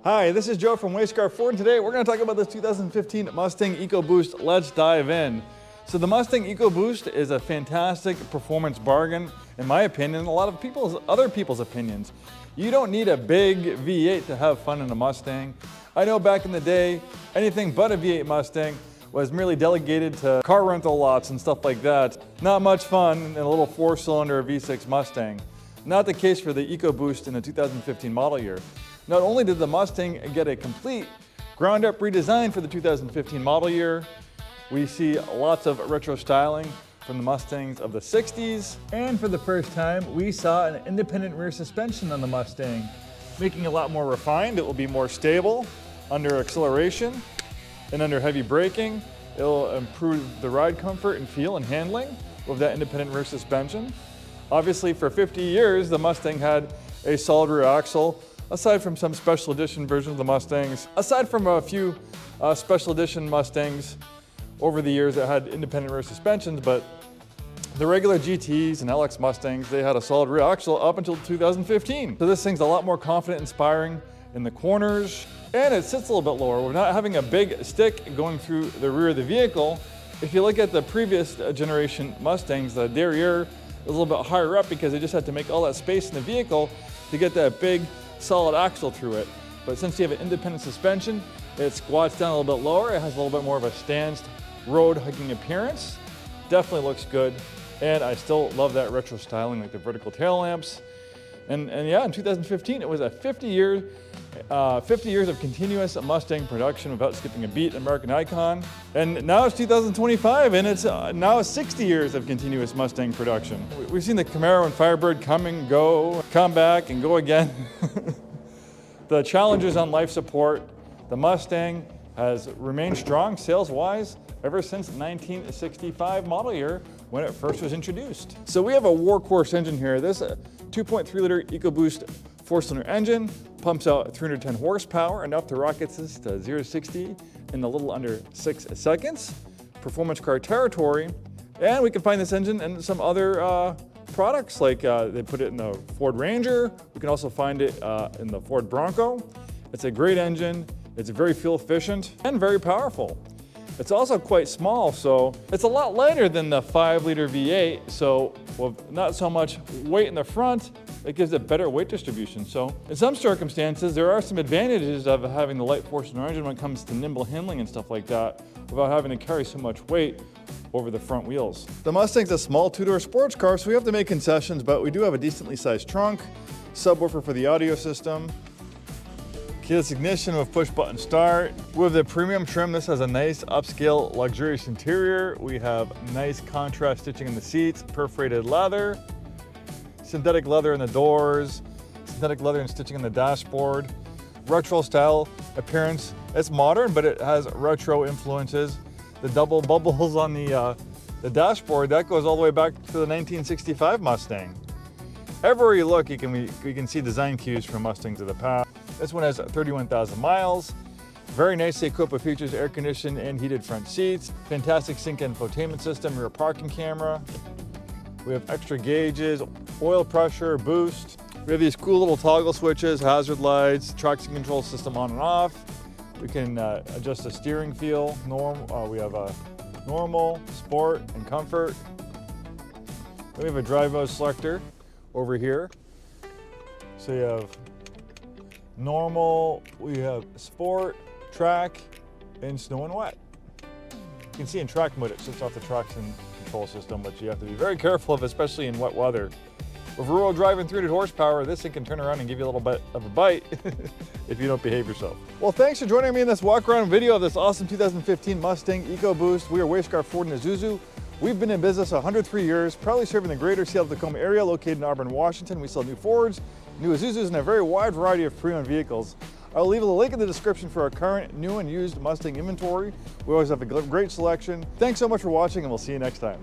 Hi, this is Joe from Way Scarff Ford, and today we're going to talk about this 2015 Mustang EcoBoost. Let's dive in. So the Mustang EcoBoost is a fantastic performance bargain, in my opinion, and a lot of other people's opinions. You don't need a big V8 to have fun in a Mustang. I know back in the day, anything but a V8 Mustang was merely delegated to car rental lots and stuff like that. Not much fun in a little 4-cylinder V6 Mustang. Not the case for the EcoBoost in the 2015 model year. Not only did the Mustang get a complete ground-up redesign for the 2015 model year, we see lots of retro styling from the Mustangs of the 60s. And for the first time, we saw an independent rear suspension on the Mustang, making it a lot more refined. It will be more stable under acceleration and under heavy braking. It will improve the ride comfort and feel and handling with that independent rear suspension. Obviously, for 50 years, the Mustang had a solid rear axle, aside from some special edition versions of the Mustangs. Aside from a few special edition Mustangs over the years that had independent rear suspensions, but the regular GTs and LX Mustangs, they had a solid rear axle up until 2015. So this thing's a lot more confident, inspiring in the corners, and it sits a little bit lower. We're not having a big stick going through the rear of the vehicle. If you look at the previous generation Mustangs, the derriere is a little bit higher up because they just had to make all that space in the vehicle to get that big solid axle through it. But since you have an independent suspension, it squats down a little bit lower. It has a little bit more of a stanced road hugging appearance. Definitely looks good. And I still love that retro styling, like the vertical tail lamps. And yeah, in 2015, it was a 50 years of continuous Mustang production without skipping a beat, American icon. And now it's 2025, and it's now 60 years of continuous Mustang production. We've seen the Camaro and Firebird come and go, come back and go again. The challenges on life support, the Mustang has remained strong sales-wise ever since 1965 model year when it first was introduced. So we have a workhorse engine here. This 2.3 liter EcoBoost 4-cylinder engine pumps out 310 horsepower, enough to rocket this to 0 to 60 in a little under 6 seconds. Performance car territory. And we can find this engine in some other products, like they put it in the Ford Ranger. We can also find it in the Ford Bronco. It's a great engine. It's very fuel efficient and very powerful. It's also quite small, so it's a lot lighter than the 5-liter V8, so with not so much weight in the front, it gives it better weight distribution. So in some circumstances, there are some advantages of having the light 4-cylinder engine when it comes to nimble handling and stuff like that, without having to carry so much weight over the front wheels. The Mustang's a small 2-door sports car, so we have to make concessions, but we do have a decently sized trunk, subwoofer for the audio system, keyless ignition with push button start. With the premium trim, this has a nice upscale luxurious interior. We have nice contrast stitching in the seats, perforated leather, synthetic leather in the doors, synthetic leather and stitching in the dashboard. Retro style appearance. It's modern, but it has retro influences. The double bubbles on the dashboard, that goes all the way back to the 1965 Mustang. Everywhere you look, you can see design cues from Mustangs of the past. This one has 31,000 miles. Very nicely equipped with features, air conditioned and heated front seats, fantastic sync infotainment system, rear parking camera. We have extra gauges, oil pressure, boost. We have these cool little toggle switches, hazard lights, traction control system on and off. We can adjust the steering feel. We have a normal, sport, and comfort. Then we have a drive mode selector over here. So you have normal, we have sport, track, and snow and wet. You can see in track mode it shuts off the traction control system, which you have to be very careful of, especially in wet weather. With rear-wheel drive and 300 horsepower, this thing can turn around and give you a little bit of a bite if you don't behave yourself. Well, thanks for joining me in this walk-around video of this awesome 2015 Mustang EcoBoost. We are Way Scarff Ford Isuzu. We've been in business 103 years, proudly serving the greater Seattle-Tacoma area, located in Auburn, Washington. We sell new Fords, new Isuzus, and a very wide variety of pre-owned vehicles. I'll leave a link in the description for our current new and used Mustang inventory. We always have a great selection. Thanks so much for watching, and we'll see you next time.